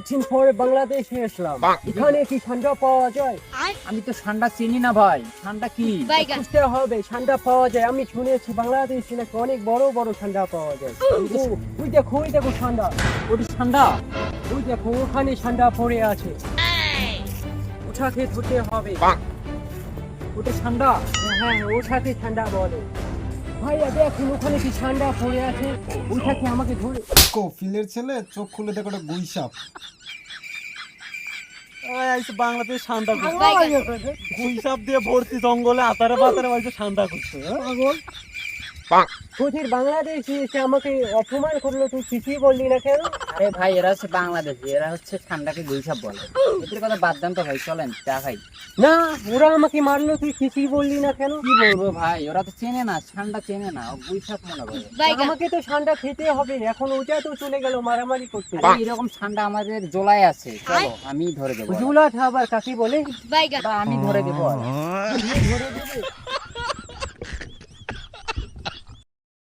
অনেকদিন পরে বাংলাদেশে আসলাম, এখানে কি ঠান্ডা পাওয়া যায়? আমি তো ঠান্ডা চিনি না ভাই, ঠান্ডা কি? বুঝতে হবে, ঠান্ডা পাওয়া যায়। আমি শুনেছি বাংলাদেশে নাকি অনেক বড় বড় ঠান্ডা পাওয়া যায়। ওই দেখো ঠান্ডা, ওটা ঠান্ডা? ওই দেখো ওখানে ঠান্ডা পড়ে আছে, ওটাকে ধরতে হবে। ওটা ঠান্ডা? হ্যাঁ, ওটাকে ঠান্ডা বলে। ভাইয়া দেখুন ওখানে কি ঠান্ডা পড়ে আছে, ওটাকে আমাকে ধরে। কফিলের ছেলে চোখ খুলে দেখো একটা গুইসাপ। বাংলাদেশ ঠান্ডা গুইসাপ দিয়ে ভর্তি জঙ্গলে আতারে পাতারে বাড়িতে ঠান্ডা করছে। তোদের বাংলাদেশে এসে আমাকে অপমান করলো, তুই কিছুই বললি না কেন? আরে ভাই, এরা হচ্ছে বাংলাদেশি, এরা হচ্ছে ঠান্ডাকে গুইসাপ বলে। এদের কথা বাদ দেন তো ভাই, চলেন চা খাই। না, ওরা আমাকে মারলো, তুই কিছুই বললি না কেন? কি বলবো ভাই, ওরা তো চেনে না, ঠান্ডা চেনে না, ও গুইসাপ মনে করে। আমাকে তো ঠান্ডা খেতে হবে, এখন ওটা তো চলে গেল মারামারি করতে। আরে এরকম ঠান্ডা আমাদের জোলায় আছে, চলো আমি ধরে দেবো। জুলাট আবার কাকে বলে? ওটা আমি ধরে দেবো। ধরে দেবে?